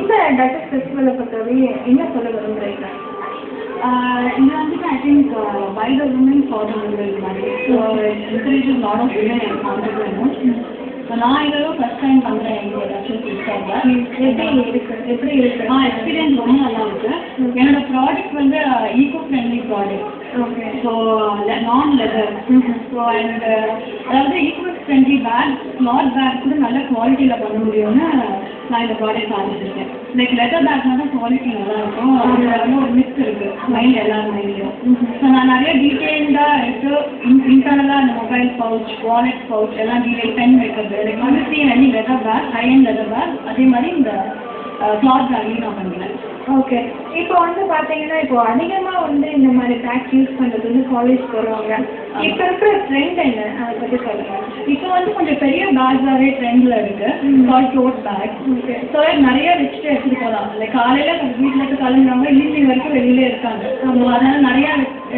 இந்த டச்சஸ் ஃபெஸ்டிவலை பொறுத்தவரை என்ன சொல்ல விரும்புகிறீங்க? இது வந்துட்டு I think by the women for the women மாதிரி. So encourages lot of women entrepreneurs. So நான் இதெல்லாம் ஃபர்ஸ்ட் டைம் பண்ணுறேன் எங்களோட டச்சஸ் ஃபெஸ்டிவலில். எப்படி இருக்கு? எக்ஸ்பீரியன்ஸ் ரொம்ப நல்லா இருக்கு. என்னோட ப்ராடக்ட் வந்து eco friendly product. Okay. So நான் லெதர். ஸோ அண்ட் அதாவது eco friendly back cloth back கூட நல்ல குவாலிட்டியில் பண்ண முடியும்னு நான் இந்த ப்ராடக்ட் ஆரம்பிச்சிருக்கேன். லைக் லெதர் பேக்னா தான் குவாலிட்டி நல்லா இருக்கும். அதில் வந்து ஒரு மிக்ஸ் இருக்கு மைண்ட் எல்லாரும் மைண்ட்லையும். ஸோ நான் நிறைய டீட்டெயில்டாக எடுத்து இன்டர்னலாக அந்த மொபைல் பவுச், வாலெட் பவுச் எல்லாம் டீட்டெயில் பென் வைக்கிறது. லைக் வந்து see any leather bag, high end leather bag, அதே மாதிரி இந்த கிளாத் பேக்கையும் நான் பண்ணுறேன். ஓகே. இப்போ வந்து பார்த்தீங்கன்னா இப்போ அதிகமாக வந்து இந்த மாதிரி பேக் யூஸ் பண்ணுறது வந்து காலேஜ் போகிறவங்க. இப்போ இருக்கிற ட்ரெண்ட் என்ன, அதை பற்றி சொல்லுங்கள். இப்போ வந்து கொஞ்சம் பெரிய பேக்ஸாகவே ட்ரெண்டில் இருக்கு. கால் டோட் பேக். ஓகே. ஸோ நிறைய வச்சுட்டு எடுத்துகிட்டு போகலாம். லைக் காலையில் வீட்டில் இருந்து கிளம்புறவங்க ஈவினிங் வரைக்கும் வெளியிலே இருக்காங்க. அதனால நிறைய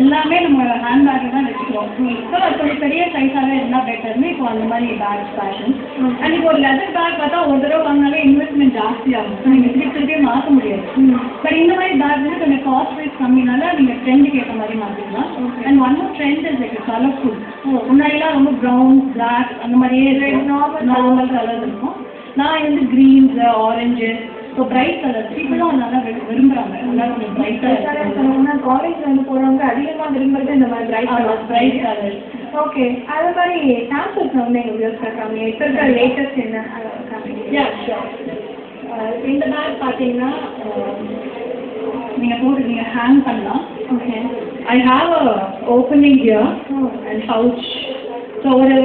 எல்லாமே நம்ம ஹேண்ட் பேக்கில் தான் வச்சுக்கிறோம். ஸோ அது கொஞ்சம் பெரிய சைஸாகவே இருந்தால் பெட்டர்னு இப்போ அந்த மாதிரி பேக்ஸ் ஃபேஷன். அண்ட் இப்போ ஒரு லெதர் பேக் பார்த்தா ஒரு தடவை வாங்கினாலே இன்வெஸ்ட்மெண்ட் ஜாஸ்தியாகும். ஸோ நீங்கள் திருப்பி மாற்ற முடியாது. பட் இந்த மாதிரி பேக் வந்து கொஞ்சம் காஸ்ட் வைஸ் கம்மினால நீங்கள் ட்ரெண்டுக்கு ஏற்ற மாதிரி மாற்றிக்கலாம். And one more trend is like colourful. முன்னாடிலாம் ரொம்ப ப்ரௌன், பிளாக் அந்த மாதிரியே நார்மல் கலர் இருக்கும். நான் வந்து greens, orange, so bright colours இப்பெல்லாம் நல்லா விரும்புகிறாங்க. நல்லா கொஞ்சம் பிரைட்டாக சொல்லணும்னா காலேஜ் வந்து போகிறவங்க அதிகமாக விரும்புறது இந்த மாதிரி பிரைட் கலர். ஓகே. அது மாதிரி சாம்பிள்ஸ் வந்து எங்கள் வியூஸ் இருக்காங்க. இப்போ இருக்கிற லேட்டஸ்ட் என்ன இந்த பேக் பார்த்தீங்கன்னா நீங்கள் ஹேங் பண்ணலாம். Okay. I have a opening here and pouch. So ஒரு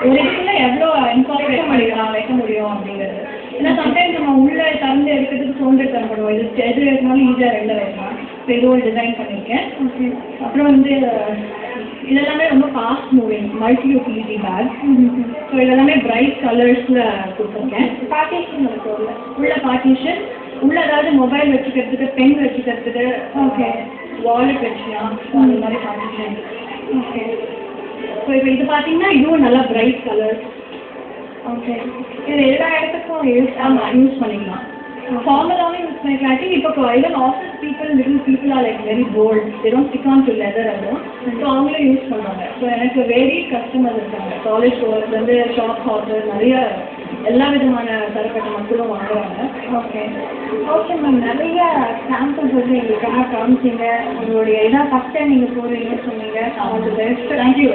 இதுக்குள்ள எவ்வளோ இன்கார்பரேட் பண்ணிக்கலாம் வைக்க முடியும் அப்படிங்கிறது. ஏன்னா சம்டைம்ஸ் நம்ம உள்ளே திறந்து எடுக்கிறதுக்கு சோம்பேறி தரப்படுவோம். இது எது வைக்கனாலும் ஈஸியாக வெளில வைக்கலாம். இப்போ இது ஒரு டிசைன் பண்ணியிருக்கேன். ஓகே. அப்புறம் வந்து இதெல்லாமே ரொம்ப fast moving multi utility bag. So இதெல்லாமே பிரைட் கலர்ஸில் கொடுத்துருக்கேன். பார்ட்டிஷன் இருக்கு உள்ள பார்ட்டிஷன் உள்ள ஏதாவது மொபைல் வச்சுக்கிறதுக்கு, பென் வச்சுக்கிறதுக்கு, ஓகே, வாலெட் வச்சுக்கலாம். அந்த மாதிரி பார்ட்டிஷன். ஓகே. ஸோ இப்போ இது பார்த்தீங்கன்னா இதுவும் நல்லா பிரைட் கலர். ஓகே. இது எல்லா இடத்துக்கும் யூஸ் பண்ணிக்கலாம். ஃபார்மலாகவே யூஸ் பண்ணிக்கலாம். ஐ திங்க் இப்போ even office people, little people are like very bold. They don't stick on to leather அதுவும். ஸோ அவங்களே யூஸ் பண்ணுவாங்க. ஸோ எனக்கு வேரியட் கஸ்டமர்ஸ் இருக்காங்க. காலேஜ் போகிறதுலேருந்து ஷாப் ஹாப்பர் நிறைய எல்லா விதமான தரப்பட்ட மக்களும் வாங்குவாங்க. ஓகே. Okay ma'am. நிறைய சாம்பிள்ஸ் வந்து எங்களுக்காக காமிச்சிங்க. உங்களுடைய இதான் ஃபஸ்ட் டைம் நீங்கள் போகிறீங்கன்னு சொன்னீங்க. All the best. தேங்க்யூ.